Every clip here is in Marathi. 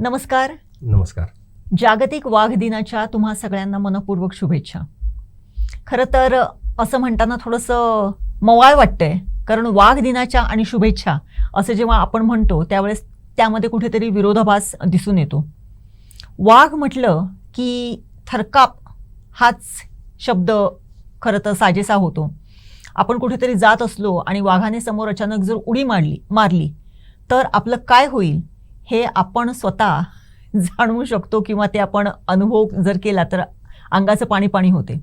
नमस्कार. नमस्कार. जागतिक वाघ दिनाच्या तुम्हा सगळ्यांना मनपूर्वक शुभेच्छा. खरं तर असं म्हणताना थोडंसं मवाळ वाटतंय, कारण वाघ दिनाच्या आणि शुभेच्छा असं जेव्हा आपण म्हणतो त्यावेळेस त्यामध्ये कुठेतरी विरोधाभास दिसून येतो. वाघ म्हटलं की थरकाप हाच शब्द खरं तर साजेसा होतो. आपण कुठेतरी जात असलो आणि वाघाने समोर अचानक जर उडी मारली तर आपलं काय होईल हे आपण स्वतः जाणवू शकतो, किंवा ते आपण अनुभव जर केला तर अंगाचं पाणी पाणी होते.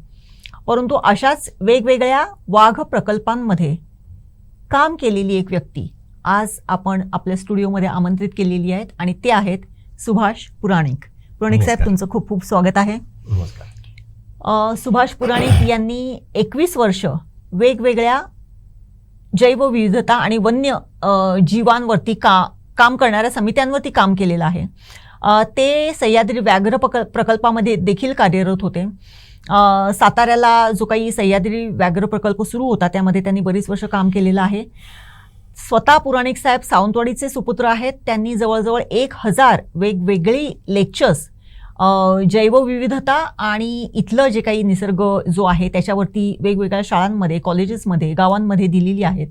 परंतु अशाच वेगवेगळ्या वाघ प्रकल्पांमध्ये काम केलेली एक व्यक्ती आज आपण आपल्या स्टुडिओमध्ये आमंत्रित केलेली आहेत, आणि ते आहेत सुभाष पुराणिक. पुराणिक साहेब, तुमचं खूप खूप स्वागत आहे. नमस्कार. सुभाष पुराणिक यांनी 21 वर्ष वेगवेगळ्या जैवविविधता आणि वन्य जीवांवरती काम करणाऱ्या समित्यांवरती काम केलेलं आहे. ते सह्याद्री व्याघ्र प्रकल्पामध्ये देखील कार्यरत होते. साताऱ्याला जो काही सह्याद्री व्याघ्र प्रकल्प सुरू होता त्यामध्ये त्यांनी बरीच वर्ष काम केलेलं आहे. स्वतः पुराणिक साहेब सावंतवाडीचे सुपुत्र आहेत. त्यांनी जवळजवळ 1000 वेगवेगळी लेक्चर्स जैवविविधता आणि इथलं जे काही निसर्ग जो आहे त्याच्यावरती वेगवेगळ्या शाळांमध्ये, कॉलेजेसमध्ये, गावांमध्ये दिलेली आहेत.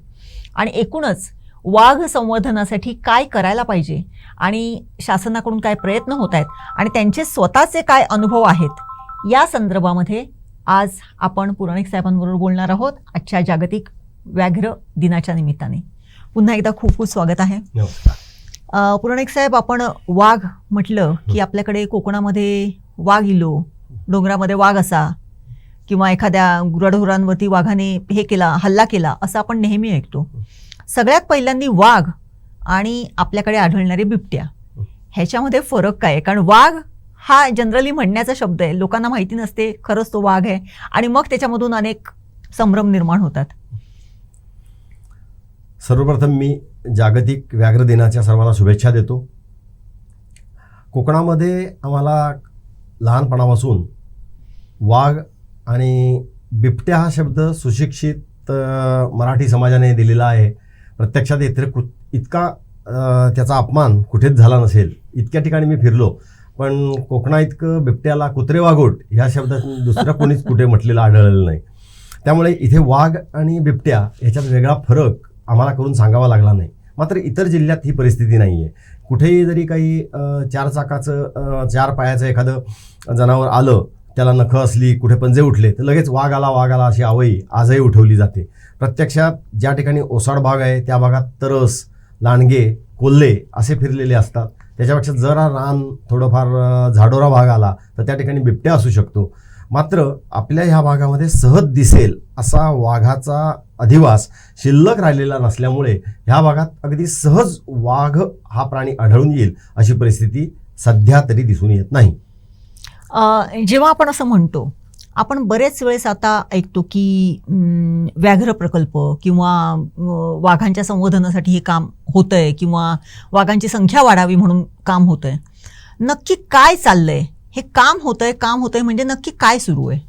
आणि एकूणच वाघ संवर्धनासाठी काय करायला पाहिजे आणि शासनाकडून काय प्रयत्न होत आहेत आणि त्यांचे स्वतःचे काय अनुभव आहेत या संदर्भामध्ये आज आपण पुराणिक साहेबांबरोबर बोलणार आहोत आजच्या जागतिक व्याघ्र दिनाच्या निमित्ताने. पुन्हा एकदा खूप खूप स्वागत आहे. नमस्कार. पुराणिक साहेब, आपण वाघ म्हटलं की आपल्याकडे कोकणामध्ये वाघ इलो, डोंगरामध्ये वाघ असा, किंवा एखाद्या गुराढोरांवरती वाघाने हल्ला केला असं आपण नेहमी ऐकतो. सगळ्यात पहिल्यांदा वाघ आणि आपल्याकडे आढळणारे बिबट्या ह्याच्यामध्ये फरक काय आहे? कारण वाघ हा जनरली म्हणण्याचा शब्द आहे, लोकांना माहिती नसते खरंच तो वाघ आहे, आणि मग त्याच्यामधून अनेक संभ्रम निर्माण होतात. सर्वप्रथम मी जागतिक व्याघ्र दिनाच्या सर्वांना शुभेच्छा देतो. कोकणामध्ये आम्हाला लहानपणापासून वाघ आणि बिबट्या हा शब्द सुशिक्षित मराठी समाजाने दिलेला आहे. प्रत्यक्षात इतका त्याचा अपमान कुठेच झाला नसेल, इतक्या ठिकाणी मी फिरलो, पण कोकणा इतकं बिबट्याला कुत्रे वाघोट ह्या शब्दात दुसऱ्या कोणीच कुठे म्हटलेलं आढळलेलं नाही. त्यामुळे इथे वाघ आणि बिबट्या ह्याच्यात वेगळा फरक आम्हाला करून सांगावा लागला नाही. मात्र इतर जिल्ह्यात ही परिस्थिती नाही आहे. कुठेही जरी काही 4 चाकाचं 4 पायाचं एखादं जनावर आलं, त्याला नखं असली, कुठे पंजे उठले तर लगेच वाघ आला अशी आवई आजही उठवली जाते. प्रत्यक्षात ज्या ठिकाणी ओसाड भाग आहे त्या भागात तरस, लांडगे, कोल्हे असे फिरलेले असतात. त्याच्यापेक्षा जरा रान थोडंफार झाडोरा भाग आला तर त्या ठिकाणी बिबट्या असू शकतो. मात्र आपल्या ह्या भागामध्ये सहज दिसेल असा वाघाचा अधिवास शिल्लक राहिलेला नसल्यामुळे ह्या भागात अगदी सहज वाघ हा प्राणी आढळून येईल अशी परिस्थिती सध्या तरी दिसून येत नाही. जेव्हा आपण असं म्हणतो, आपण बरेच वेळेस आता ऐकतो की व्याघ्र प्रकल्प किंवा वाघांच्या संवर्धनासाठी हे काम होतंय, किंवा वाघांची संख्या वाढावी म्हणून काम होतंय. नक्की काय चाललंय? हे काम होतंय म्हणजे नक्की काय सुरू आहे?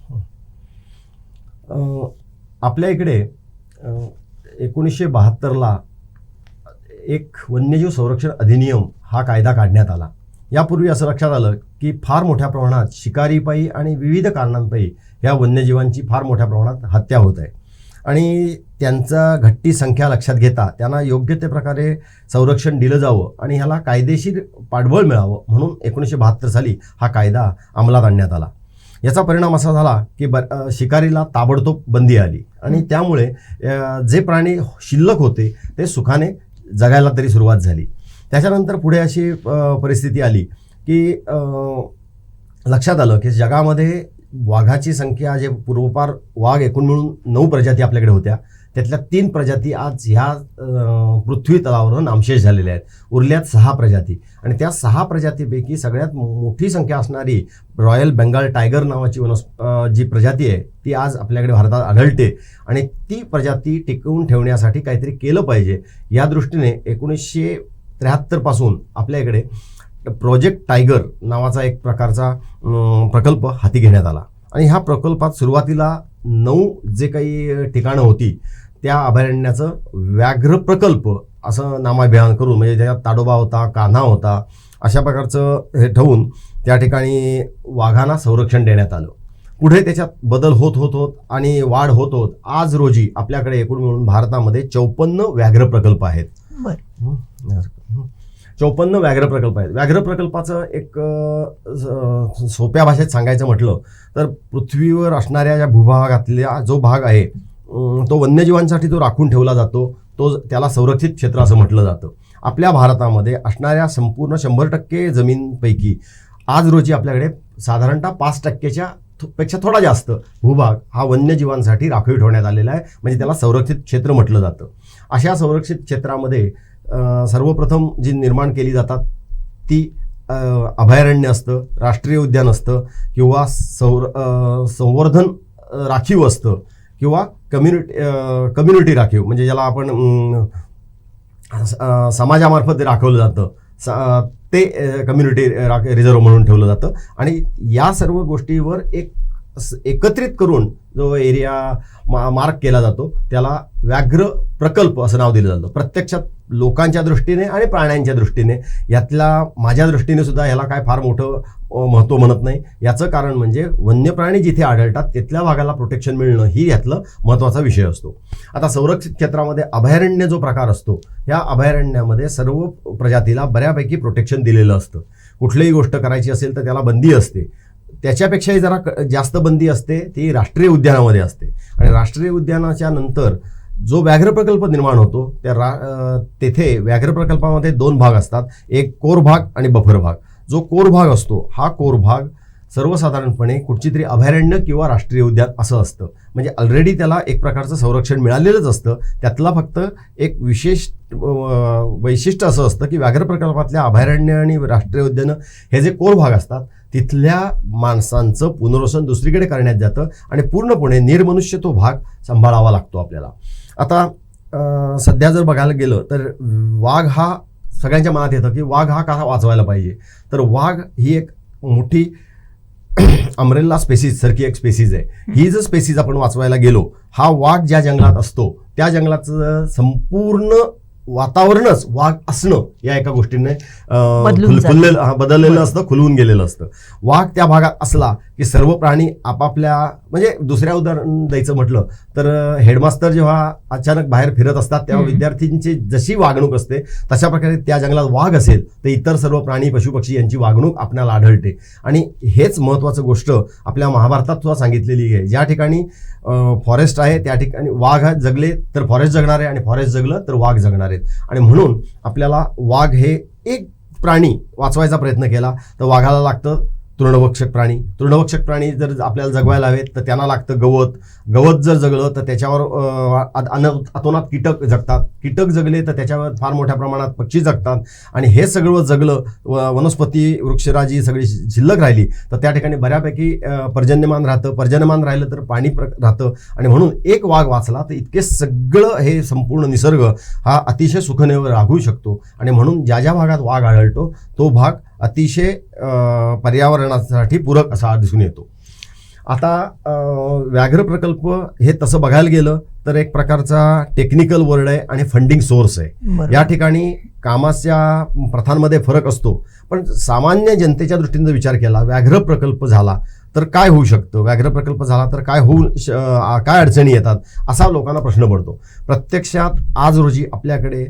आपल्या इकडे 1972ला एक वन्यजीव संरक्षण अधिनियम हा कायदा काढण्यात आला. यापूर्वी असं लक्षात आलं की फार मोठ्या प्रमाणात शिकारीपायी आणि विविध कारणांपायी या वन्यजीवांची फार मोठ्या प्रमाणात हत्या होत आहे, आणि त्यांचा घट्टी संख्या लक्षात घेता त्यांना योग्य ते प्रकारे संरक्षण दिलं जावं आणि ह्याला कायदेशीर पाठबळ मिळावं म्हणून 1972 साली हा कायदा अंमलात आणण्यात आला. याचा परिणाम असा झाला की शिकारीला ताबडतोब बंदी आली, आणि त्यामुळे जे प्राणी शिल्लक होते ते सुखाने जगायला तरी सुरुवात झाली. त्याच्यानंतर पुढे अशी परिस्थिती आली की लक्षात आलं की जगामध्ये वाघाची संख्या, जे पूर्वपार वाघ एकूण मिळून 9 प्रजाती आपल्याकडे होत्या, त्यातल्या 3 प्रजाती आज ह्या पृथ्वी तलावर नामशेष झालेल्या आहेत. उरल्यात 6 प्रजाती, आणि त्या 6 प्रजातीपैकी सगळ्यात मोठी संख्या असणारी रॉयल बेंगाल टायगर नावाची जी प्रजाती आहे ती आज आपल्याकडे भारतात आढळते, आणि ती प्रजाती टिकवून ठेवण्यासाठी काहीतरी केलं पाहिजे या दृष्टीने 1973 पासून आपल्या इकडे प्रोजेक्ट टायगर नावाचा एक प्रकारचा प्रकल्प हाती घेण्यात आला. आणि ह्या प्रकल्पात सुरुवातीला 9 जे काही ठिकाणं होती त्या अभयारण्याचं व्याघ्र प्रकल्प असं नामाभिमान करून, म्हणजे त्याच्यात ताडोबा होता, कान्हा होता, अशा प्रकारचं हे ठेवून त्या ठिकाणी वाघांना संरक्षण देण्यात आलं. पुढे त्याच्यात बदल होत आणि वाढ होत आज रोजी आपल्याकडे एकूण मिळून भारतामध्ये 54 व्याघ्र प्रकल्प आहेत. बरं. 54 व्याघ्र प्रकल्प आहेत. व्याघ्र प्रकल्पाचं एक सोप्या भाषेत सांगायचं म्हटलं तर पृथ्वीवर असणाऱ्या या भूभागातल्या जो भाग आहे तो वन्यजीवांसाठी जो राखून ठेवला जातो तो त्याला संरक्षित क्षेत्र असं म्हटलं जातं. आपल्या भारतामध्ये असणाऱ्या संपूर्ण 100% जमीनपैकी आज रोजी आपल्याकडे साधारणतः 5% पेक्षा थोडा जास्त भूभाग हा वन्यजीवांसाठी राखीव ठेवण्यात आलेला आहे, म्हणजे त्याला संरक्षित क्षेत्र म्हटलं जातं. अशा संरक्षित क्षेत्रामध्ये सर्वप्रथम जी निर्माण केली जातात ती अभयारण्य असतं, राष्ट्रीय उद्यान असतं किंवा संवर्धन राखीव असतं किंवा कम्युनिटी राखीव, म्हणजे ज्याला आपण समाजामार्फत राखवलं जातं ते कम्युनिटी रिझर्व म्हणून ठेवलं जातं. आणि या सर्व गोष्टीवर एकत्रित करून जो एरिया मार्क केला जातो त्याला व्याघ्र प्रकल्प असं नाव दिलं जातं. प्रत्यक्षात लोकांच्या दृष्टीने आणि प्राण्यांच्या दृष्टीने यातल्या माझ्या दृष्टीने सुद्धा ह्याला काय फार मोठं महत्त्व म्हणत नाही. याचं कारण म्हणजे वन्य प्राणी जिथे आढळतात तिथल्या भागाला प्रोटेक्शन मिळणं ही यातलं महत्त्वाचा विषय असतो. आता संरक्षित क्षेत्रामध्ये अभयारण्य जो प्रकार असतो ह्या अभयारण्यामध्ये सर्व प्रजातीला बऱ्यापैकी प्रोटेक्शन दिलेलं असतं. कुठलीही गोष्ट करायची असेल तर त्याला बंदी असते. त्याच्यापेक्षाही जरा जास्त बंदी असते ती राष्ट्रीय उद्यानामध्ये असते. आणि राष्ट्रीय उद्यानाच्या नंतर जो व्याघ्र प्रकल्प निर्माण होतो तेथे व्याघ्र प्रकल्पामध्ये 2 भाग असतात, एक कोर भाग आणि बफर भाग. जो कोर भाग असतो हा कोर भाग सर्वसाधारणपणे कुठची तरी अभयारण्य किंवा राष्ट्रीय उद्यान असं असतं, म्हणजे ऑलरेडी त्याला एक प्रकारचं संरक्षण मिळालेलंच असतं. त्यातला फक्त एक विशेष वैशिष्ट्य असं असतं की व्याघ्र प्रकल्पातल्या अभयारण्य आणि राष्ट्रीय उद्यानं हे जे कोर भाग असतात तिथल्या माणसांचं पुनर्वसन दुसरीकडे करण्यात जातं आणि पूर्णपणे निर्मनुष्य तो भाग सांभाळावा लागतो आपल्याला. आता सध्या जर बघायला गेलं तर वाघ हा सगळ्यांच्या मनात येतं की वाघ हा कसा वाचवायला पाहिजे. तर वाघ ही एक मोठी अम्ब्रेला स्पेसीज सारखी एक स्पेसीज आहे. ही जर स्पेसीज आपण वाचवायला गेलो, हा वाघ ज्या जंगलात असतो त्या जंगलाचं संपूर्ण वातावरणच वाघ असणं या एका गोष्टीने बदललेलं असतं, खुलवून गेलेलं असतं. वाघ त्या भागात असला की सर्व प्राणी आपापल्या, म्हणजे दुसऱ्या उदाहरण द्यायचं म्हटलं तर हेडमास्टर जेव्हा अचानक बाहेर फिरत असतात तेव्हा विद्यार्थ्यांची जशी वागणूक असते तशा प्रकारे त्या जंगलात वाघ असेल तर इतर सर्व प्राणी पशुपक्षी यांची वागणूक आपल्याला आढळते. आणि हेच महत्त्वाचं गोष्ट आपल्या महाभारतात सुद्धा सांगितलेली आहे. ज्या ठिकाणी फॉरेस्ट आहे त्या ठिकाणी वाघ जगले तर फॉरेस्ट जगणार आहे आणि फॉरेस्ट जगलं तर वाघ जगणार आहेत. आणि म्हणून आपल्याला वाघ हे एक प्राणी वाचवायचा प्रयत्न केला तर वाघाला लागतं तृणभक्षक प्राणी. तृणभक्षक प्राणी जर आपल्याला जगवायला हवेत तर त्यांना लागतं गवत. गवत जर जगलं तर त्याच्यावर अतोनात कीटक जगतात. कीटक जगले तर त्याच्यावर फार मोठ्या प्रमाणात पक्षी जगतात. आणि हे सगळं जगलं, वनस्पती वृक्षराजी सगळी शिल्लक राहिली तर त्या ठिकाणी बऱ्यापैकी पर्जन्यमान राहतं. पर्जन्यमान राहिलं तर पाणी राहतं. आणि म्हणून एक वाघ वाचला तर इतके सगळं हे संपूर्ण निसर्ग हा अतिशय सुखने राहू शकतो. आणि म्हणून ज्या ज्या भागात वाघ आढळतो तो भाग अतिशय पर्यावरणासाठी पूरक असा दिसून येतो. आता व्याघ्र प्रकल्प हे तसं बघायला गेलं तर एक प्रकारचा टेक्निकल वर्ड आहे आणि फंडिंग सोर्स आहे. या ठिकाणी कामाच्या प्रथांमध्ये फरक असतो, पण सामान्य जनतेच्या दृष्टीने जर विचार केला व्याघ्र प्रकल्प झाला तर काय होऊ शकतं, व्याघ्र प्रकल्प झाला तर काय अडचणी येतात असा लोकांना प्रश्न पडतो. प्रत्यक्षात आज रोजी आपल्याकडे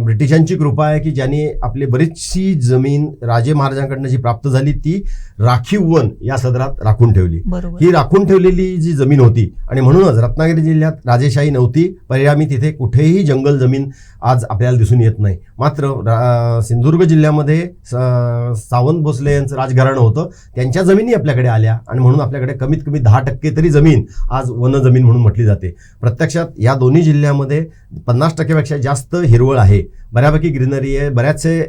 ब्रिटिशांची कृपा आहे की ज्यांनी आपली बरीचशी जमीन राजे महाराजांकडनं जी प्राप्त झाली ती राखीव वन या सदरात राखून ठेवली. ही राखून ठेवलेली जी जमीन होती आणि म्हणूनच रत्नागिरी जिल्ह्यात राजेशाही नव्हती, परिणामी तिथे कुठेही जंगल जमीन आज आपल्याला दिसून येत नाही. मात्र सिंधुदुर्ग जिल्ह्यामध्ये सावंत भोसले यांचं राजघराणं होतं, त्यांच्या जमिनी आपल्याकडे आल्या आणि म्हणून आपल्याकडे कमीत कमी 10% तरी जमीन आज वनजमीन म्हणून म्हटली जाते. प्रत्यक्षात या दोन्ही जिल्ह्यामध्ये 50%पेक्षा जास्त हिरवळ आहे, बऱ्यापैकी ग्रीनरी आहे, बऱ्याचसे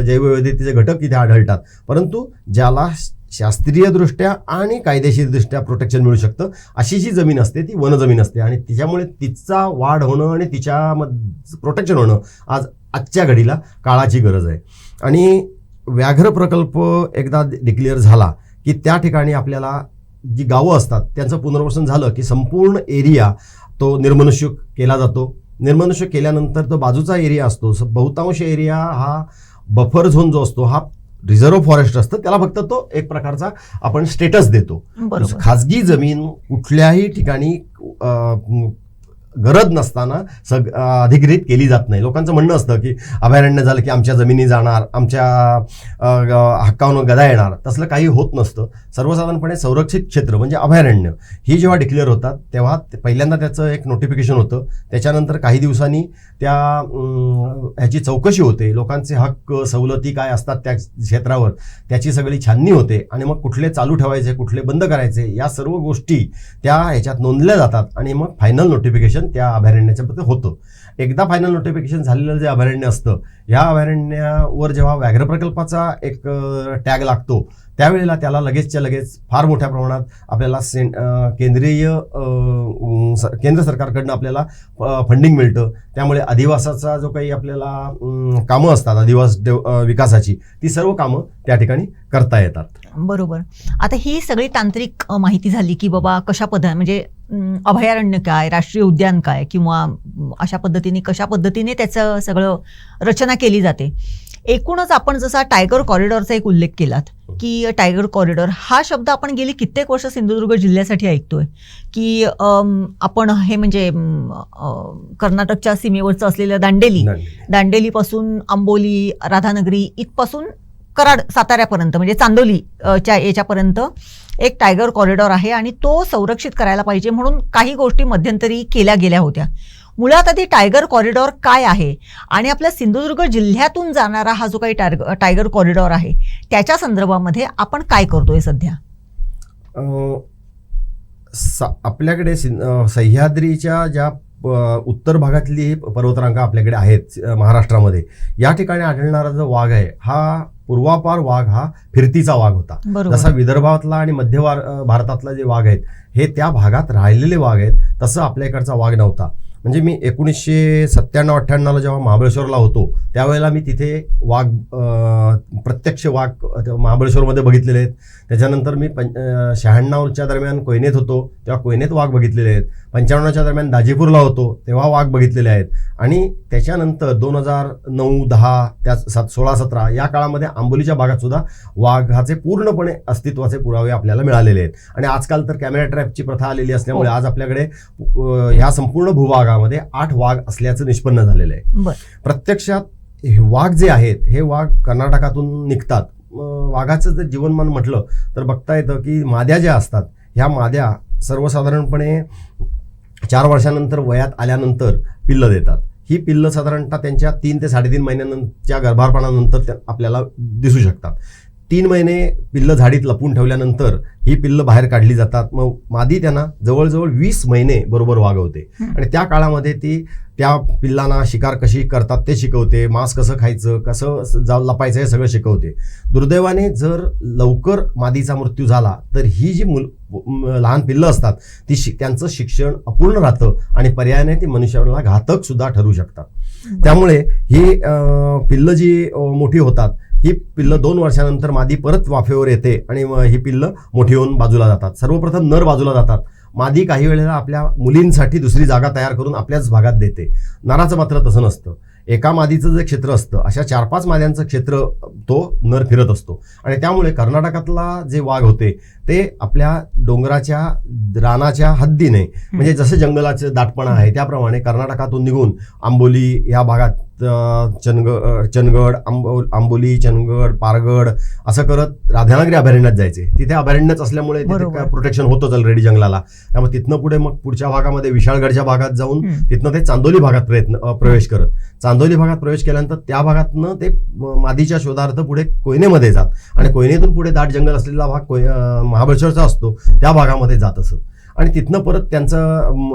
जैवविविधतेचे घटक इथे आढळतात. परंतु ज्याला शास्त्रीयदृष्ट्या आणि कायदेशीरदृष्ट्या प्रोटेक्शन मिळू शकतं अशी जी जमीन असते ती वनजमीन असते आणि तिच्यामुळे तिचा वाढ होणं आणि तिच्यामध्ये प्रोटेक्शन होणं आजच्या घडीला काळाची गरज आहे. आणि व्याघ्र प्रकल्प एकदा डिक्लेअर झाला की त्या ठिकाणी आपल्याला जी गावं असतात त्यांचं पुनर्वसन झालं की संपूर्ण एरिया तो निर्मनुष्य केला जातो. निर्मनुष्य केल्यानंतर तो बाजूचा एरिया असतो, बहुतांश एरिया हा बफर झोन जो असतो हा रिझर्व्ह फॉरेस्ट असतं, त्याला फक्त तो एक प्रकारचा आपण स्टेटस देतो. बरोबर. खाजगी जमीन कुठल्याही ठिकाणी गरज नसताना अधिग्रहित केली जात नाही. लोकांचं म्हणणं असतं की अभयारण्य झालं की आमच्या जमिनी जाणार, आमच्या हक्कावर गदा येणार. तसलं काही होत नसतं. सर्वसाधारणपणे संरक्षित क्षेत्र म्हणजे अभयारण्य ही जेव्हा डिक्लेअर होतात तेव्हा पहिल्यांदा त्याचं एक नोटिफिकेशन होतं. त्याच्यानंतर काही दिवसांनी त्या ह्याची चौकशी होते. लोकांचे हक्क सवलती काय असतात त्या क्षेत्रावर त्याची सगळी छाननी होते आणि मग कुठले चालू ठेवायचे, कुठले बंद करायचे, या सर्व गोष्टी त्या ह्याच्यात नोंदल्या जातात आणि मग फायनल नोटिफिकेशन त्या अभयारण्याच्या बद्दल होतं. एकदा फायनल नोटिफिकेशन झालेलं जे अभयारण्य असतं, या अभयारण्यावर जेव्हा व्याघ्र प्रकल्पाचा एक टॅग लागतो त्यावेळेला त्याला लगेचच्या लगेच फार मोठ्या प्रमाणात आपल्याला केंद्र सरकारकडनं आपल्याला फंडिंग मिळतं. त्यामुळे अधिवासाचा जो काही आपल्याला कामं असतात अधिवास विकासाची, ती सर्व कामं त्या ठिकाणी करता येतात. बरोबर. आता ही सगळी तांत्रिक माहिती झाली की बाबा कशा पद्धती म्हणजे अभयारण्य काय, राष्ट्रीय उद्यान काय, किंवा अशा पद्धतीने कशा पद्धतीने त्याचं सगळं रचना केली जाते. एकूणच आपण जसा टायगर कॉरिडॉरचा एक उल्लेख केलात की टायगर कॉरिडॉर हा शब्द आपण गेली कित्येक वर्ष सिंधुदुर्ग जिल्ह्यासाठी ऐकतोय की आपण हे म्हणजे कर्नाटकच्या सीमेवरचं असलेलं दांडेलीपासून आंबोली, राधानगरी इथपासून कराड साताऱ्यापर्यंत म्हणजे चांदोलीच्या याच्यापर्यंत एक टायगर कॉरिडॉर आहे आणि तो संरक्षित करायला पाहिजे म्हणून काही गोष्टी मध्यंतरी केल्या गेल्या होत्या. मुळात आधी टायगर कॉरिडॉर काय आहे आणि आपल्या सिंधुदुर्ग जिल्ह्यातून जाणारा हा जो काही टायगर कॉरिडॉर आहे त्याच्या संदर्भामध्ये आपण काय करतोय सध्या? आपल्याकडे सह्याद्रीच्या ज्या उत्तर भागातली पर्वतरांगा आपल्याकडे आहेत महाराष्ट्रामध्ये, या ठिकाणी आढळणारा जो वाघ आहे हा पूर्वापार वाघ हा फिरतीचा वाघ होता. जसा विदर्भातला आणि मध्य भारतातला जे वाघ आहेत हे त्या भागात राहिलेले वाघ आहेत, तसं आपल्या इकडचा वाघ नव्हता. म्हणजे मी 1997-98ला जेव्हा महाबळेश्वरला होतो त्यावेळेला मी तिथे वाघ प्रत्यक्ष वाघ महाबळेश्वरमध्ये बघितलेले आहेत. त्याच्यानंतर मी 96च्या दरम्यान कोयनेत होतो तेव्हा कोयनेत वाघ बघितलेले आहेत. 95च्या दरम्यान दाजीपूरला होतो तेव्हा वाघ बघितलेले आहेत. आणि त्याच्यानंतर 2009-10 त्या 16-17 या काळामध्ये आंबोलीच्या भागात सुद्धा वाघाचे पूर्णपणे अस्तित्वाचे पुरावे आपल्याला मिळालेले आहेत. आणि आजकाल तर कॅमेरा ट्रॅपची प्रथा आलेली असल्यामुळे आज आपल्याकडे ह्या संपूर्ण भूभागामध्ये 8 वाघ असल्याचं निष्पन्न झालेलं आहे. प्रत्यक्षात वाघ जे आहेत हे वाघ कर्नाटकातून निघतात. वाघाचं जर जीवनमान म्हटलं तर बघता येतं की माद्या ज्या असतात ह्या माद्या सर्वसाधारणपणे 4 वर्षानंतर वयात आल्यानंतर पिल्लं देतात. ही पिल्लं साधारणतः त्यांच्या 3 ते 3.5 महिन्यांच्या गर्भारपणानंतर आपल्याला दिसू शकतात. 3 महिने पिल्लं झाडीत लपून ठेवल्यानंतर ही पिल्लं बाहेर काढली जातात. मग मादी त्यांना जवळजवळ 20 महिने बरोबर वागवते आणि त्या काळामध्ये ती त्या पिल्लांना शिकार कशी करतात ते शिकवते, मांस कसं खायचं, कसं लपायचं हे सगळं शिकवते. दुर्दैवाने जर लवकर मादीचा मृत्यू झाला तर ही जी लहान पिल्लं असतात ती त्यांचं शिक्षण अपूर्ण राहतं आणि पर्यायाने ती मनुष्याला घातक सुद्धा ठरू शकतात. त्यामुळे ही पिल्लं जी मोठी होतात ही पिल्लं 2 वर्षानंतर मादी परत वाफेवर येते आणि ही पिल्लं मोठी होऊन बाजूला जातात. सर्वप्रथम नर बाजूला जातात. मादी काही वेळेला आपल्या मुलींसाठी दुसरी जागा तयार करून आपल्याच भागात देते. नराचं मात्र तसं नसतं. एका मादीचं जे क्षेत्र असतं अशा 4-5 माद्यांचं क्षेत्र तो नर फिरत असतो. आणि त्यामुळे कर्नाटकातला जे वाघ होते ते आपल्या डोंगराच्या रानाच्या हद्दीने म्हणजे जसं जंगलाचं दाटपणा आहे त्याप्रमाणे कर्नाटकातून निघून आंबोली या भागात चंदगड आंबोली, चंदगड, पारगड असं करत राधानगरी अभयारण्यात जायचे. तिथे अभयारण्यच असल्यामुळे तिथे प्रोटेक्शन होतंच ऑलरेडी जंगलाला. त्यामुळे तिथनं पुढे मग पुढच्या भागामध्ये विशाळगडच्या भागात जाऊन तिथनं ते चांदोली भागात प्रवेश करत. चांदोली भागात प्रवेश केल्यानंतर त्या भागातनं ते मादीच्या शोधार्थ पुढे कोयनेमध्ये जात आणि कोयनेतून पुढे दाट जंगल असलेला भाग महाबळेश्वरचा असतो त्या भागामध्ये जात असत. आणि तिथनं परत त्यांचा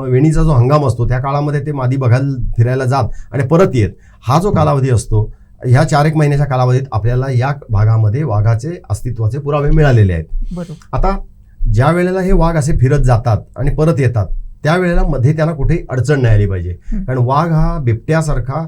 वेणीचा जो हंगाम असतो त्या काळामध्ये ते मादी बघायला फिरायला जात आणि परत येत. हा जो कालावधी असतो ह्या 4-1 महिन्याच्या कालावधीत आपल्याला या भागामध्ये वाघाचे अस्तित्वाचे पुरावे मिळालेले आहेत. आता ज्या वेळेला हे वाघ असे फिरत जातात आणि परत येतात त्यावेळेला मध्ये त्यांना कुठेही अडचण नाही आली पाहिजे. कारण वाघ हा बिबट्यासारखा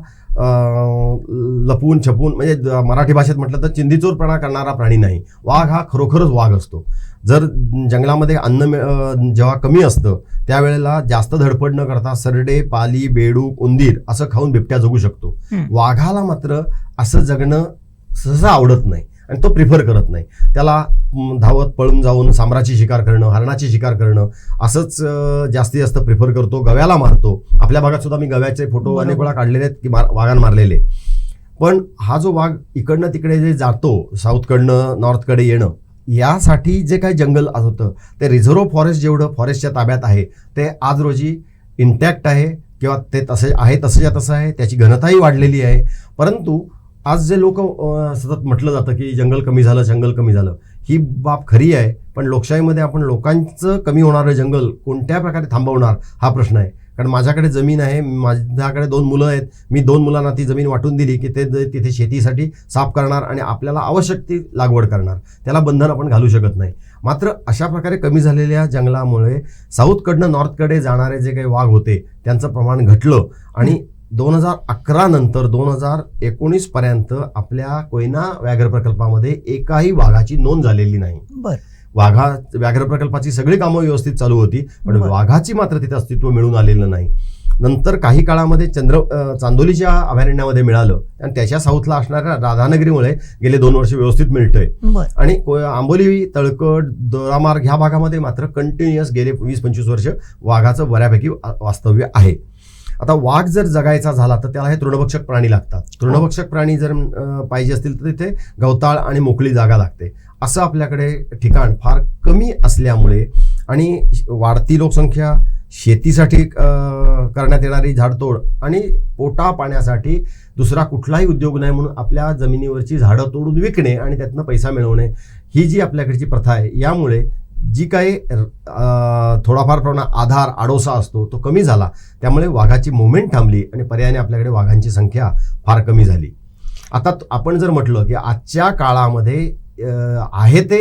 लपून छपून म्हणजे मराठी भाषेत म्हटलं तर चिंदीचोरपणा करणारा प्राणी नाही. वाघ हा खरोखरच वाघ असतो. जर जंगलामध्ये अन्न जेव्हा कमी असतं त्यावेळेला जास्त धडपड न करता सरडे, पाली, बेडूक, उंदीर असं खाऊन बिबट्या जगू शकतो. वाघाला मात्र असं जगणं सहसा आवडत नाही आणि तो प्रिफर करत नाही. त्याला धावत पळून जाऊन सांबराची शिकार करणं, हरणाची शिकार करणं असंच जास्तीत जास्त प्रिफर करतो. गव्याला मारतो. आपल्या भागात सुद्धा मी गव्याचे फोटो अनेक वेळा काढलेले आहेत की वाघान मारलेले. पण हा जो वाघ इकडनं तिकडे जे जातो, साऊथकडनं नॉर्थकडे येणं, यासाठी जे काही जंगल होतं ते रिझर्व्ह फॉरेस्ट जेवढं फॉरेस्टच्या ताब्यात आहे ते आज रोजी इंटॅक्ट आहे किंवा ते तसे आहे तसंच्या तसं आहे. त्याची घनताही वाढलेली आहे. परंतु आज जे लोक सतत म्हटलं जातं की जंगल कमी झालं, ही बाब खरी आहे. पण लोकशाहीमध्ये आपण लोकांचं कमी होणारं जंगल कोणत्या प्रकारे थांबवणार हा प्रश्न आहे. कारण माझ्याकडे जमीन आहे, माझ्याकडे 2 मुलं आहेत, मी 2 मुलांना ती जमीन वाटून दिली की ते तिथे शेतीसाठी साफ करणार आणि आपल्याला आवश्यक ती लागवड करणार. त्याला बंधन आपण घालू शकत नाही. मात्र अशा प्रकारे कमी झालेल्या जंगलामुळे साऊथकडनं नॉर्थकडे जाणारे जे काही वाघ होते त्यांचं प्रमाण घटलं आणि 2011 नंतर 2019 पर्यंत आपल्या कोयना व्याघ्र प्रकल्पामध्ये एकाही वाघाची नोंद झालेली नाही. व्याघ्र प्रकल्पाची सगळी कामं व्यवस्थित चालू होती, पण वाघाची मात्र तिथे अस्तित्व मिळून आलेलं नाही. नंतर काही काळामध्ये चांदोलीच्या अभयारण्यामध्ये मिळालं आणि त्याच्या साऊथला असणाऱ्या राधानगरीमुळे गेले 2 वर्ष व्यवस्थित मिळतंय. आणि आंबोली, तळकट, दोरामार्ग ह्या भागामध्ये मात्र कंटिन्युअस गेले 20-25 वर्ष वाघाचं बऱ्यापैकी वास्तव्य आहे. आता वाघ जर जगायचा झाला तर त्याला हे तृणभक्षक प्राणी लागतात. तृणभक्षक प्राणी जर पाहिजे असतील तर तिथे गवताळ आणि मोकळी जागा लागते. असं आपल्याकडे ठिकाण फार कमी असल्यामुळे आणि वाढती लोकसंख्या, शेतीसाठी करण्यात येणारी झाडतोड आणि पोटा पाण्यासाठी दुसरा कुठलाही उद्योग नाही म्हणून आपल्या जमिनीवरची झाडं तोडून विकणे आणि त्यातनं पैसा मिळवणे ही जी आपल्याकडची प्रथा आहे, यामुळे जी काही थोडाफार प्रमाणात आधार आडोसा असतो तो कमी झाला. त्यामुळे वाघाची मुवमेंट थांबली आणि पर्यायाने आपल्याकडे वाघांची संख्या फार कमी झाली. आता आपण जर म्हटलं की आजच्या काळामध्ये आहे ते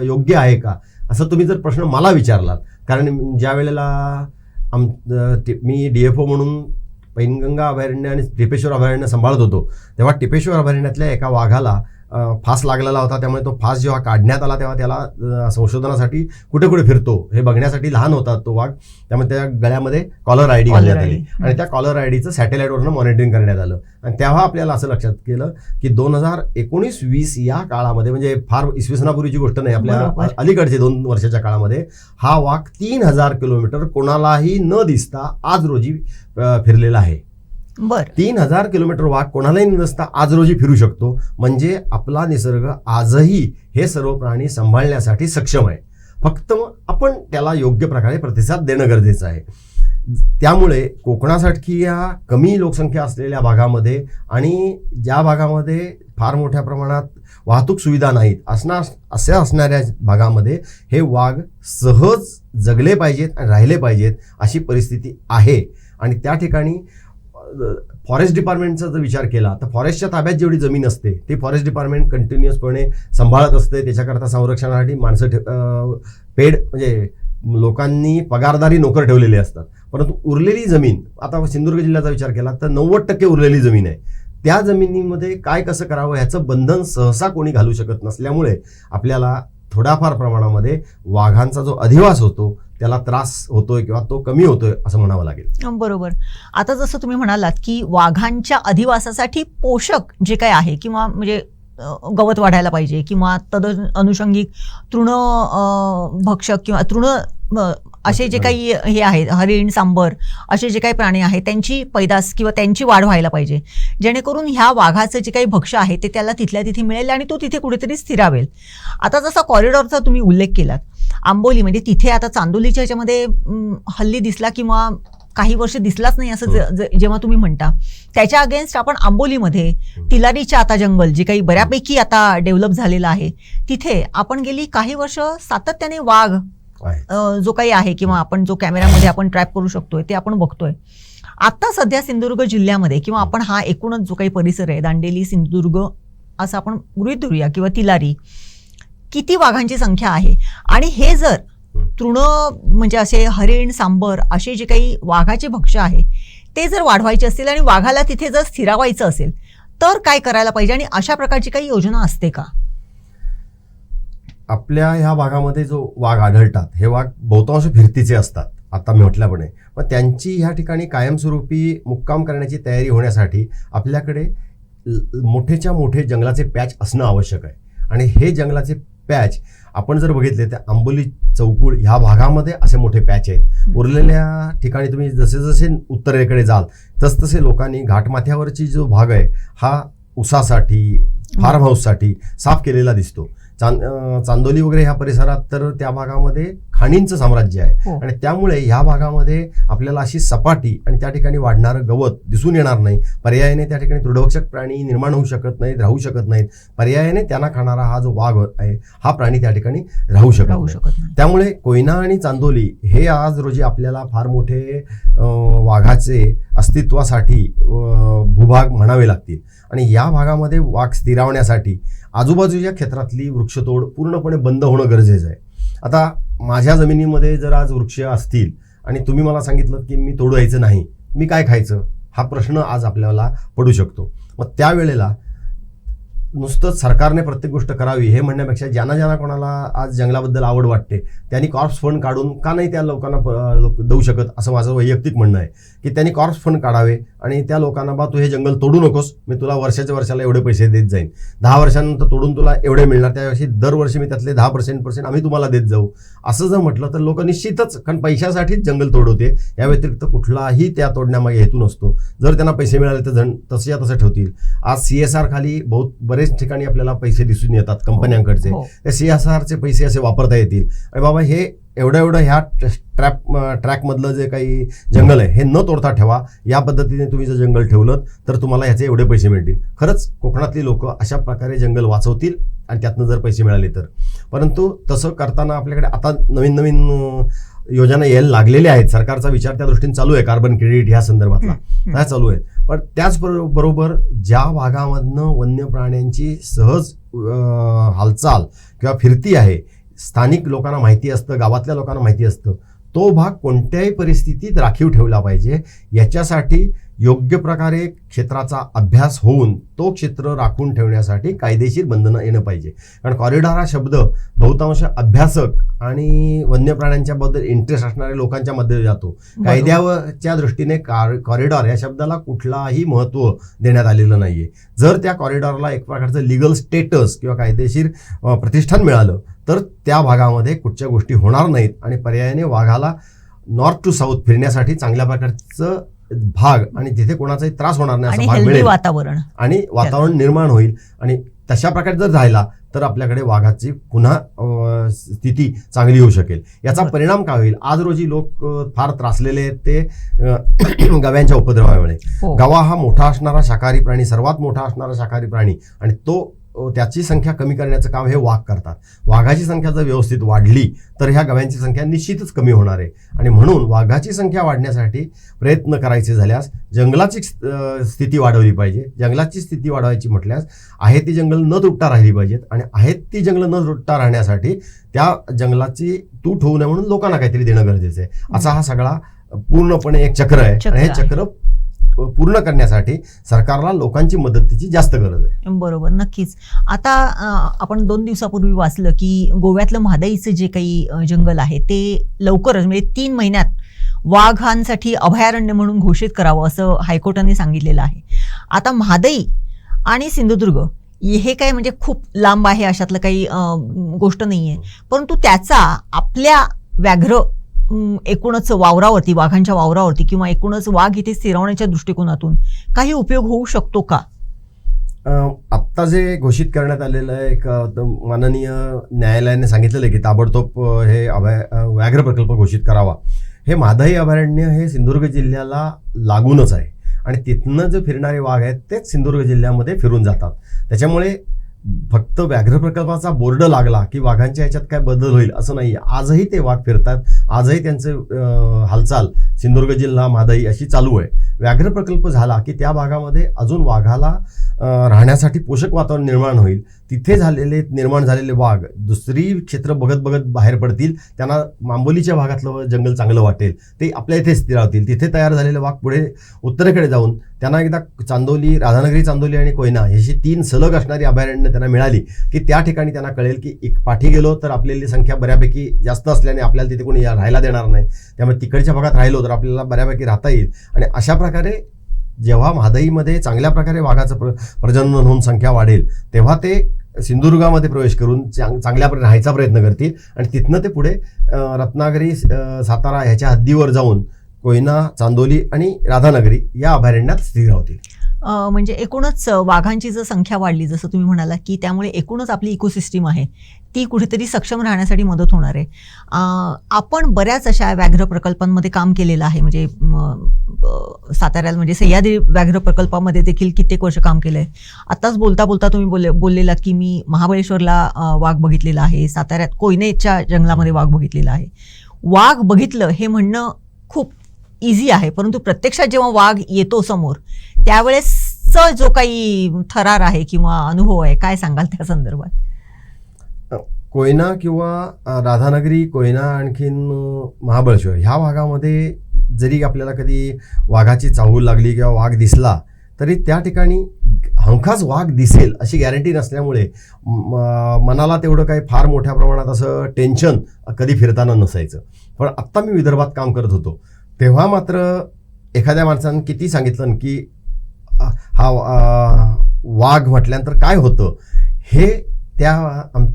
योग्य आहे का, असं तुम्ही जर प्रश्न मला विचारलात, कारण ज्या वेळेला मी DFO म्हणून पैनगंगा अभयारण्य आणि टिपेश्वर अभयारण्य सांभाळत होतो तेव्हा टिपेश्वर अभयारण्यातल्या एका वाघाला फास लागलेला होता. त्यामुळे तो फास जेव्हा काढण्यात आला तेव्हा त्याला संशोधनासाठी कुठे कुठे फिरतो हे बघण्यासाठी लहान होता तो वाघ. त्यामुळे त्या गळ्यामध्ये कॉलर ID घालण्यात आली आणि त्या कॉलर IDचं सॅटेलाईटवरनं मॉनिटरिंग करण्यात आलं. आणि तेव्हा आपल्याला असं लक्षात केलं की 2019-20 या काळामध्ये, म्हणजे फार इसवीसनापूर्वीची गोष्ट नाही, आपल्या अलीकडचे 2 वर्षाच्या काळामध्ये हा वाघ 3000 किलोमीटर कोणालाही न दिसता आज रोजी फिरलेला आहे. 3000 किलोमीटर वाघ कोणालाही न दिसता आज रोजी फिरू शकतो. म्हणजे आपला निसर्ग आजही हे सर्व प्राणी सांभाळण्यासाठी सक्षम आहे. फक्त आपण त्याला योग्य प्रकारे प्रतिसाद देणं गरजेचं आहे. त्यामुळे कोकणासारखी या कमी लोकसंख्या असलेल्या भागामध्ये आणि ज्या भागामध्ये फार मोठ्या प्रमाणात वाहतूक सुविधा नाहीत अशा असणाऱ्या भागामध्ये हे वाघ सहज जगले पाहिजेत आणि राहिले पाहिजेत अशी परिस्थिती आहे. आणि त्या ठिकाणी फॉरेस्ट डिपार्टमेंटचा जर विचार केला तर फॉरेस्टच्या ताब्यात जेवढी जमीन असते ती फॉरेस्ट डिपार्टमेंट कंटिन्युअसपणे सांभाळत असते. त्याच्याकरता संरक्षणासाठी माणसं पेड म्हणजे लोकांनी पगारदारी नोकर ठेवलेले असतात. परंतु उरलेली जमीन, आता सिंधुदुर्ग जिल्ह्याचा विचार केला तर 90% उरलेली जमीन आहे. त्या जमिनीमध्ये काय कसं करावं ह्याचं बंधन सहसा कोणी घालू शकत नसल्यामुळे आपल्याला थोड्याफार प्रमाणामध्ये वाघांचा जो अधिवास होतो त्याला त्रास होतोय किंवा तो कमी होतोय असं म्हणावं लागेल. बरोबर. आता जसं तुम्ही म्हणालात की वाघांच्या अधिवासासाठी पोषक जे काही आहे किंवा म्हणजे गवत वाढायला पाहिजे किंवा तद अनुषंगिक तृण भक्षक किंवा तृण असे जे काही हे आहेत, हरिण, सांबर असे जे काही प्राणी आहेत त्यांची पैदास किंवा त्यांची वाढ व्हायला पाहिजे, जेणेकरून ह्या वाघाचं जे काही भक्ष्य आहे ते त्याला तिथल्या तिथे मिळेल आणि तो तिथे कुठेतरी स्थिरावेल. आता जसा कॉरिडॉरचा तुम्ही उल्लेख केलात, आंबोली म्हणजे तिथे आता चांदोलीच्या ह्याच्यामध्ये हल्ली दिसला किंवा काही वर्ष दिसलाच नाही असं जेव्हा तुम्ही म्हणता, त्याच्या अगेन्स्ट आपण आंबोलीमध्ये तिलारीच्या आता जंगल जे काही बऱ्यापैकी आता डेव्हलप झालेलं आहे तिथे आपण गेली काही वर्ष सातत्याने वाघ जो काही आहे किंवा आपण जो कॅमेऱ्यामध्ये आपण ट्रॅप करू शकतोय ते आपण बघतोय. आता सध्या सिंधुदुर्ग जिल्ह्यामध्ये किंवा आपण हा एकूणच जो काही परिसर आहे दांडेली, सिंधुदुर्ग असं आपण गृहीत धरूया किंवा तिलारी, किती वाघांची संख्या आहे आणि हे जर तृण म्हणजे असे हरिण, सांबर असे जे काही वाघाचे भक्ष्य आहे ते जर वाढवायचे असतील आणि वाघाला तिथे जर स्थिरावायचं असेल तर काय करायला पाहिजे आणि अशा प्रकारची काही योजना असते का? आपल्या ह्या भागामध्ये जो वाघ आढळतात हे वाघ बहुतांश फिरतीचे असतात आता मी म्हटल्याप्रमाणे. पण त्यांची ह्या ठिकाणी कायमस्वरूपी मुक्काम करण्याची तयारी होण्यासाठी आपल्याकडे मोठेच्या मोठे जंगलाचे पॅच असणं आवश्यक आहे. आणि हे जंगलाचे पॅच आपण जर बघितले तर आंबोली चौकुळ ह्या भागामध्ये असे मोठे पॅच आहेत. उरलेल्या ठिकाणी तुम्ही जसे जसे उत्तरेकडे जाल तसतसे लोकांनी घाटमाथ्यावरची जो भाग आहे हा ऊसासाठी, फार्म हाऊससाठी साफ केलेला दिसतो. चांदोली वगैरे ह्या परिसरात तर त्या भागामध्ये खाणींचं साम्राज्य आहे. आणि त्यामुळे ह्या भागामध्ये आपल्याला अशी सपाटी आणि त्या ठिकाणी वाढणारं गवत दिसून येणार नाही. पर्यायाने त्या ठिकाणी तृणभक्षक प्राणी निर्माण होऊ शकत नाहीत, राहू शकत नाहीत. पर्यायाने त्यांना खाणारा हा जो वाघ आहे हा प्राणी त्या ठिकाणी राहू शकत नाही. त्यामुळे कोयना आणि चांदोली हे आज रोजी आपल्याला फार मोठे वाघाचे अस्तित्वासाठी भूभाग म्हणावे लागतील. आणि या भागामध्ये वाघ स्थिरावण्यासाठी आजूबाजूच्या क्षेत्रातली वृक्षतोड पूर्णपणे बंद होणं गरजेचं आहे. आता माझ्या जमिनीमध्ये जर आज वृक्ष असतील आणि तुम्ही मला सांगितलं की मी तोडायचं नाही, मी काय खायचं, हा प्रश्न आज आपल्याला पडू शकतो. मग त्यावेळेला नुसतं सरकारने प्रत्येक गोष्ट करावी हे म्हणण्यापेक्षा ज्यांना कोणाला आज जंगलाबद्दल आवड वाटते त्यांनी कॉर्प्स फंड काढून का नाही त्या लोकांना देऊ शकत, असं माझं वैयक्तिक म्हणणं आहे. की त्यांनी कॉर्प्स फंड काढावे आणि त्या लोकांना बा तू हे जंगल तोडू नकोस, मी तुला वर्षाला एवढे पैसे देत जाईन, 10 वर्षानंतर तोडून तुला एवढे मिळणार, त्यावर्षी दरवर्षी मी त्यातले 10% आम्ही तुम्हाला देत जाऊ, असं जर म्हटलं तर लोक निश्चितच, कारण पैशासाठीच जंगल तोडवते, या व्यतिरिक्त कुठलाही त्या तोडण्यामागे हेतू नसतो. जर त्यांना पैसे मिळाले तर तसं तसं ठेवतील. आज CSR खाली बरेच ठिकाणी आपल्याला पैसे दिसून येतात कंपन्यांकडचे, त्या CSRचे पैसे असे वापरता येतील. आणि बाबा हे एवढं ह्या ट्रॅकमधलं जे काही जंगल आहे हे न तोडता ठेवा, या पद्धतीने तुम्ही जर जंगल ठेवलं तर तुम्हाला ह्याचे एवढे पैसे मिळतील. खरंच कोकणातली लोक अशा प्रकारे जंगल वाचवतील आणि त्यातनं जर पैसे मिळाले तर. परंतु तसं करताना आपल्याकडे आता नवीन योजना यायला लागलेल्या आहेत. सरकारचा विचार त्या दृष्टीने चालू आहे, कार्बन क्रेडिट ह्या संदर्भातला त्या चालू आहे. पण त्याचबरोबर ज्या भागामधनं वन्य प्राण्यांची सहज हालचाल किंवा फिरती आहे, स्थानिक लोकांना माहिती असतं, गावातल्या लोकांना माहिती असतं, तो भाग कोणत्याही परिस्थितीत राखीव ठेवला पाहिजे. याच्यासाठी योग्य प्रकारे क्षेत्राचा अभ्यास होऊन तो क्षेत्र राखून ठेवण्यासाठी कायदेशीर बंधनं येणं पाहिजे. कारण कॉरिडॉर हा शब्द बहुतांश अभ्यासक आणि वन्य प्राण्यांच्याबद्दल इंटरेस्ट असणाऱ्या लोकांच्या मध्ये जातो. कायद्याच्या दृष्टीने कॉरिडॉर या शब्दाला कुठलाही महत्त्व देण्यात आलेलं नाहीये. जर त्या कॉरिडॉरला एक प्रकारचं लिगल स्टेटस किंवा कायदेशीर प्रतिष्ठान मिळालं तर त्या भागामध्ये कुठच्या गोष्टी होणार नाहीत आणि पर्यायाने वाघाला नॉर्थ टू साऊथ फिरण्यासाठी चांगल्या प्रकारचं भाग आणि तिथे कोणाचाही त्रास होणार नाही असं भाग मिळेल आणि वातावरण निर्माण होईल. आणि तशा प्रकारे जर राहिला तर आपल्याकडे वाघाची पुन्हा स्थिती चांगली होऊ शकेल. याचा परिणाम काय होईल, आज रोजी लोक फार त्रासलेले आहेत ते गव्यांच्या उपद्रवामुळे. गवा हा मोठा असणारा शाकाहारी प्राणी, सर्वात मोठा असणारा शाकाहारी प्राणी, आणि तो त्याची संख्या कमी करण्याचं काम हे वाघ करतात. वाघाची संख्या जर व्यवस्थित वाढली तर ह्या गव्यांची संख्या निश्चितच कमी होणार आहे. आणि म्हणून वाघाची संख्या वाढण्यासाठी प्रयत्न करायचे झाल्यास जंगलाची स्थिती वाढवली पाहिजे. जंगलाची स्थिती वाढवायची म्हटल्यास आहे ती जंगल न तुटता राहिली पाहिजेत आणि आहेत ती जंगल न तुटता राहण्यासाठी त्या जंगलाची तूट होऊ नये म्हणून लोकांना काहीतरी देणं गरजेचं आहे. असा हा सगळा पूर्णपणे एक चक्र आहे आणि हे चक्र पूर्ण करण्यासाठी सरकारला लोकांची मदतीची जास्त गरज आहे. बरोबर, नक्कीच. आता आपण 2 दिवसापूर्वी वाचलं की गोव्यातलं म्हादईचं जे काही जंगल आहे ते लवकरच म्हणजे 3 महिन्यात वाघांसाठी अभयारण्य म्हणून घोषित करावं असं हायकोर्टाने सांगितलेलं आहे. आता म्हादई आणि सिंधुदुर्ग हे काय म्हणजे खूप लांब आहे अशातलं काही गोष्ट नाहीये, परंतु त्याचा आपल्या व्याघ्र एकूणच वावरावरती, वाघांच्या वावरावरती किंवा एकूणच वाघ इथे स्थिरवण्याच्या दृष्टिकोनातून काही उपयोग होऊ शकतो का? आत्ता जे घोषित करण्यात आलेलं आहे, एक माननीय न्यायालयाने सांगितलेलं आहे की ताबडतोब हे व्याघ्र प्रकल्प घोषित करावा. हे म्हादई अभयारण्य हे सिंधुदुर्ग जिल्ह्याला लागूनच आहे आणि तिथनं जे फिरणारे वाघ आहेत तेच सिंधुदुर्ग जिल्ह्यामध्ये फिरून जातात. त्याच्यामुळे फक्त व्याघ्र प्रकल्पाचा बोर्ड लागला की वाघांच्या ह्याच्यात काय बदल होईल असं नाही. आजही ते वाघ फिरतात, आजही त्यांचं हालचाल सिंधुदुर्ग जिल्हा म्हादई अशी चालू आहे. व्याघ्र प्रकल्प झाला की त्या भागामध्ये अजून वाघाला राहण्यासाठी पोषक वातावरण निर्माण होईल. तिथे निर्माण झालेले वाघ दुसरी क्षेत्र बघत बाहेर पडतील, त्यांना मांबोलीच्या भागातलं जंगल चांगलं वाटेल, ते आपल्या इथे स्थिरावतील. तिथे तयार झालेले वाघ पुढे उत्तरेकडे जाऊन त्यांना एकदा चांदोली, राधानगरी, चांदोली आणि कोयना ह्याची 3 सलग असणारी अभयारण्य त्यांना मिळाली की त्या ठिकाणी त्यांना कळेल की एक पाठी गेलो तर आपल्याली संख्या बऱ्यापैकी जास्त असल्याने आपल्याला तिथे कोणी राहायला देणार नाही, त्यामुळे तिकडच्या भागात राहिलो तर आपल्याला बऱ्यापैकी राहता येईल. आणि अशा प्रकारे जेव्हा म्हादईमध्ये चांगल्या प्रकारे वाघाचं प्रजनन होऊन संख्या वाढेल तेव्हा ते सिंधुदुर्गामध्ये प्रवेश करून चांगल्या राहायचा प्रयत्न करतील आणि तिथनं ते पुढे रत्नागिरी सातारा ह्याच्या हद्दीवर जाऊन कोयना, चांदोली आणि राधानगरी या अभयारण्यात स्थिर राहतील. म्हणजे एकूणच वाघांची जर संख्या वाढली जसं तुम्ही म्हणाला की त्यामुळे एकूणच आपली इकोसिस्टीम आहे ती कुठेतरी सक्षम राहण्यासाठी मदत होणार आहे. आपण बऱ्याच अशा व्याघ्र प्रकल्पांमध्ये काम केलेलं आहे, म्हणजे साताऱ्याला म्हणजे सह्याद्री व्याघ्र प्रकल्पामध्ये देखील कित्येक वर्ष काम केलं आहे. आत्ताच बोलता बोलता तुम्ही बोललेलात की मी महाबळेश्वरला वाघ बघितलेला आहे, साताऱ्यात कोयनेच्या जंगलामध्ये वाघ बघितलेला आहे. वाघ बघितलं हे म्हणणं खूप इझी आहे, परंतु प्रत्यक्षात जेव्हा वाघ येतो समोर त्यावेळेसचा जो काही थरार आहे किंवा अनुभव आहे, काय सांगाल त्या संदर्भात? कोयना किंवा राधानगरी, कोयना आणखीन महाबळेश्वर ह्या भागामध्ये जरी आपल्याला कधी वाघाची चाहूल लागली किंवा वाघ दिसला तरी त्या ठिकाणी हमखास वाघ दिसेल अशी गॅरंटी नसल्यामुळे मनाला तेवढं काही फार मोठ्या प्रमाणात असं टेन्शन कधी फिरताना नसायचं. पण आत्ता मी विदर्भात काम करत होतो तेव्हा मात्र एखाद्या माणसानं किती सांगितलं की हा वाघ म्हटल्यानंतर काय होतं हे त्या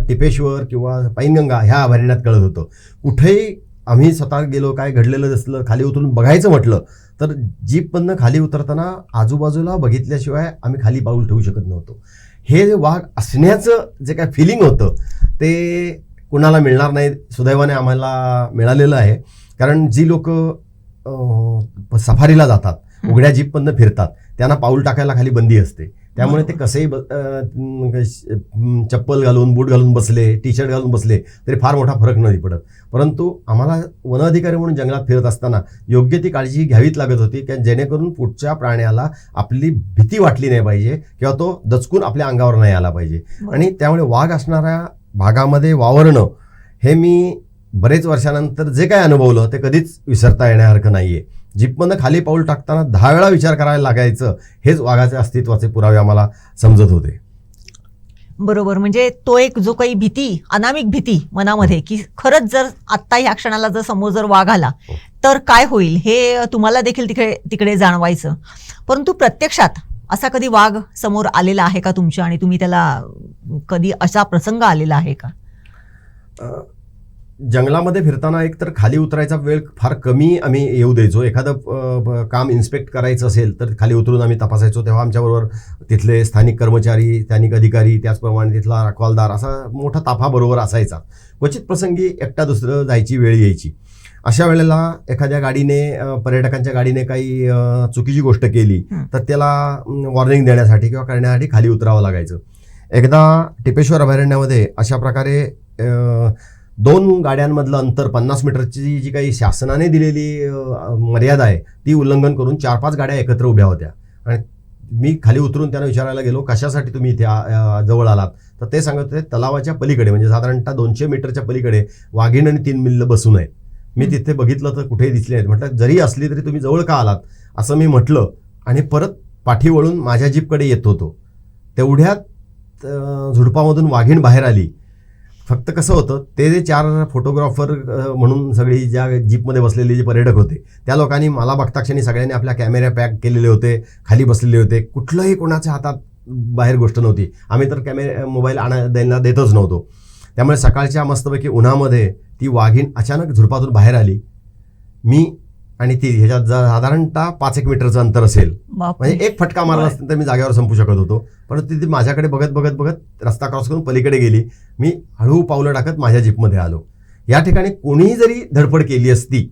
टिपेश्वर किंवा पैनगंगा ह्या अभयारण्यात कळत होतं. कुठेही आम्ही स्वतः गेलो काय घडलेलं दिसलं खाली उतरून बघायचं म्हटलं तर जीपमधनं खाली उतरताना आजूबाजूला बघितल्याशिवाय आम्ही खाली पाऊल ठेवू शकत नव्हतो. हे जे वाघ असण्याचं जे काय फिलिंग होतं ते कुणाला मिळणार नाही, सुदैवाने आम्हाला मिळालेलं आहे. कारण जी लोक सफारीला जातात, उघड्या जीपमधनं फिरतात, त्यांना पाऊल टाकायला खाली बंदी असते. त्यामुळे ते कसेही चप्पल घालून, बूट घालून बसले, टी शर्ट घालून बसले तरी फार मोठा फरक नाही पडत. परंतु आम्हाला वन अधिकारी म्हणून जंगलात फिरत असताना योग्य ती काळजी घ्यावीच लागत होती की जेणेकरून पुढच्या प्राण्याला आपली भीती वाटली नाही पाहिजे किंवा तो दचकून आपल्या अंगावर नाही आला पाहिजे. आणि त्यामुळे वाघ असणाऱ्या भागामध्ये वावरणं हे मी बरेच वर्षानंतर जे काय अनुभवलं ते कधीच विसरता येण्यासारखं नाहीये. जीपमधनं खाली पाऊल टाकताना 10 वेळा विचार करायला लागायचं, हेच वाघाच्या अस्तित्वाचे पुरावे आम्हाला समजत होते. बरोबर, म्हणजे तो एक जो काही भीती, अनामिक भीती मनामध्ये की खरंच जर आत्ता ह्या क्षणाला जर समोर जर वाघ आला तर काय होईल हे तुम्हाला देखील तिकडे जाणवायचं. परंतु प्रत्यक्षात असा कधी वाघ समोर आलेला आहे का तुमच्या, आणि तुम्ही त्याला कधी असा प्रसंग आलेला आहे का? जंगलामध्ये फिरताना एक तर खाली उतरायचा वेळ फार कमी आम्ही येऊ द्यायचो. एखादं काम इन्स्पेक्ट करायचं असेल तर खाली उतरून आम्ही तपासायचो. तेव्हा आमच्याबरोबर तिथले स्थानिक कर्मचारी, स्थानिक अधिकारी, त्याचप्रमाणे तिथला रखवालदार असा मोठा ताफा बरोबर असायचा. क्वचित प्रसंगी एकटा दुसरं जायची वेळ यायची. अशा वेळेला एखाद्या गाडीने, पर्यटकांच्या गाडीने काही चुकीची गोष्ट केली तर त्याला वॉर्निंग देण्यासाठी किंवा करण्यासाठी खाली उतरावं लागायचं. एकदा टिपेश्वर अभयारण्यामध्ये अशा प्रकारे 2 गाड्यांमधलं अंतर 50 मीटरची जी काही शासनाने दिलेली मर्यादा आहे ती उल्लंघन करून 4-5 गाड्या एकत्र उभ्या होत्या. आणि मी खाली उतरून त्यांना विचारायला गेलो, कशासाठी तुम्ही इथे जवळ आलात? तर ते सांगत होते तलावाच्या पलीकडे, म्हणजे साधारणतः 200 मीटरच्या पलीकडे वाघीण आणि 3 मिल्ल बसून आहेत. मी तिथे बघितलं तर कुठेही दिसले नाहीत. म्हटलं जरी असली तरी तुम्ही जवळ का आलात असं मी म्हटलं आणि परत पाठी वळून माझ्या जीपकडे येत होतो. तेवढ्यात झुडपामधून वाघीण बाहेर आली. फक्त कसं होतं, ते जे 4 फोटोग्राफर म्हणून सगळी ज्या जीपमध्ये बसलेले जे पर्यटक होते त्या लोकांनी मला बघताक्षणी सगळ्यांनी आपल्या कॅमेरा पॅक केलेले होते, खाली बसलेले होते. कुठलंही कोणाच्या हातात बाहेर गोष्ट नव्हती. आम्ही तर मोबाईल द्यायला देतच नव्हतो. त्यामुळे सकाळच्या मस्तपैकी उन्हामध्ये ती वाघीण अचानक झुडपातून बाहेर आली. मी आणि ती ह्याच्यात साधारणतः 5-1 मीटरचं अंतर असेल. म्हणजे एक फटका मारला असता तर मी जागेवर संपू शकत होतो. परंतु ती माझ्याकडे बघत बघत बघत रस्ता क्रॉस करून पलीकडे गेली. मी हळू पावलं टाकत माझ्या जीपमध्ये आलो. या ठिकाणी कोणीही जरी धडपड केली असती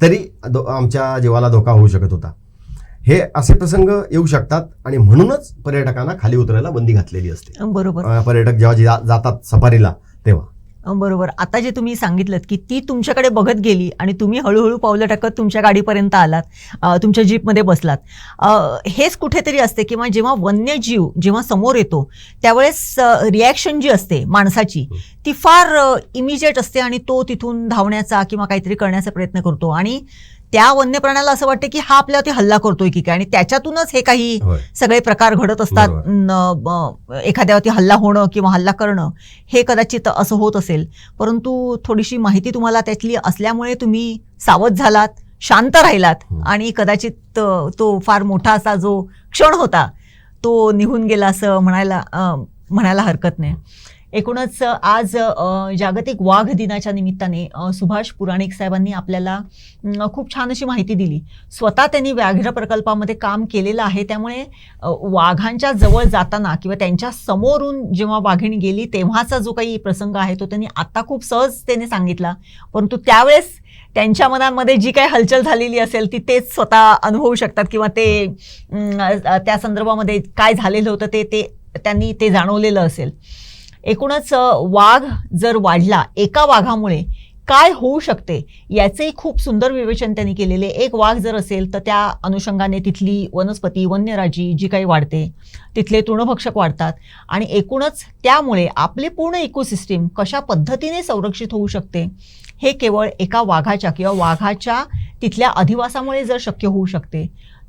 तरी आमच्या जीवाला धोका होऊ शकत होता. हे असे प्रसंग येऊ शकतात आणि म्हणूनच पर्यटकांना खाली उतरायला बंदी घातलेली असते. बरोबर, पर्यटक जेव्हा जातात सफारीला तेव्हा. बरोबर. आता जे तुम्ही सांगितलं की ती तुमच्याकडे बघत गेली आणि तुम्ही हळूहळू पावलं टाकत तुमच्या गाडीपर्यंत आलात, तुमच्या जीपमध्ये बसलात, हेच कुठेतरी असते किंवा जेव्हा वन्यजीव जेव्हा समोर येतो त्यावेळेस रिॲक्शन जी असते माणसाची ती फार इमिजिएट असते आणि तो तिथून धावण्याचा किंवा काहीतरी करण्याचा प्रयत्न करतो आणि त्या वन्य प्राण्याला असं वाटतं की हा आपल्यावरती हल्ला करतोय की काय, आणि त्याच्यातूनच हे काही सगळे प्रकार घडत असतात. एखाद्यावरती हल्ला होणं किंवा हल्ला करणं हे कदाचित असं होत असेल. परंतु थोडीशी माहिती तुम्हाला त्यातली असल्यामुळे तुम्ही सावध झालात, शांत राहिलात आणि कदाचित तो फार मोठा असा जो क्षण होता तो निघून गेला असं म्हणायला हरकत नाही. एकूणच आज जागतिक वाघ दिनाच्या निमित्ताने सुभाष पुराणिक साहेबांनी आपल्याला खूप छान अशी माहिती दिली. स्वतः त्यांनी व्याघ्र प्रकल्पामध्ये काम केलेलं आहे, त्यामुळे वाघांच्या जवळ जाताना किंवा त्यांच्या समोरून जेव्हा वाघीण गेली तेव्हाचा जो काही प्रसंग आहे तो त्यांनी आता खूप सहजतेने सांगितला, परंतु त्यावेळेस त्यांच्या मनामध्ये जी काही हलचल झालेली असेल ती तेच स्वतः अनुभवू शकतात किंवा ते त्या संदर्भामध्ये काय झालेलं होतं ते त्यांनी ते जाणवलेलं असेल. एकूणच वाघ जर वाढला, एका वाघामुळे काय होऊ शकते याचेही खूप सुंदर विवेचन त्यांनी केलेले. एक वाघ जर असेल तर त्या अनुषंगाने तिथली वनस्पती, वन्यराजी जी काही वाढते, तिथले तृणभक्षक वाढतात आणि एकूणच त्यामुळे आपले पूर्ण इकोसिस्टीम कशा पद्धतीने संरक्षित होऊ शकते हे केवळ एका वाघाच्या किंवा वाघाच्या तिथल्या अधिवासामुळे जर शक्य होऊ शकते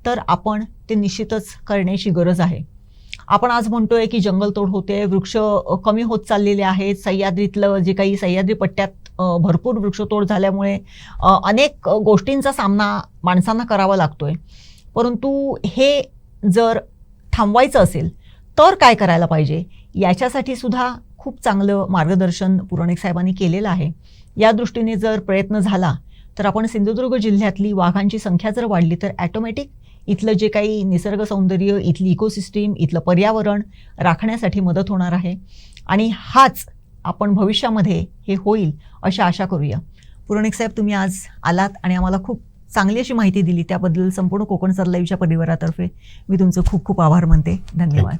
तर आपण ते निश्चितच करण्याची गरज आहे. आपण आज म्हणतोय की जंगलतोड होते, वृक्ष कमी होत चाललेले आहेत, सह्याद्रीतलं जे काही सह्याद्री पट्ट्यात भरपूर वृक्षतोड झाल्यामुळे अनेक गोष्टींचा सामना माणसांना करावा लागतोय. परंतु हे जर थांबवायचं असेल तर काय करायला पाहिजे याच्यासाठी सुद्धा खूप चांगलं मार्गदर्शन पुराणिक साहेबांनी केलेलं आहे. या दृष्टीने जर प्रयत्न झाला तर आपण सिंधुदुर्ग जिल्ह्यातली वाघांची संख्या जर वाढली तर ॲटोमॅटिक इथलं जे काही निसर्ग सौंदर्य, इथली इकोसिस्टीम, इथलं पर्यावरण राखण्यासाठी मदत होणार आहे आणि हाच आपण भविष्यामध्ये हे होईल अशी आशा करूया. पुराणिक साहेब, तुम्ही आज आलात आणि आम्हाला खूप चांगली अशी माहिती दिली, त्याबद्दल संपूर्ण कोकण सरलाईव्हच्या परिवारातर्फे मी तुमचं खूप खूप आभार मानते. धन्यवाद.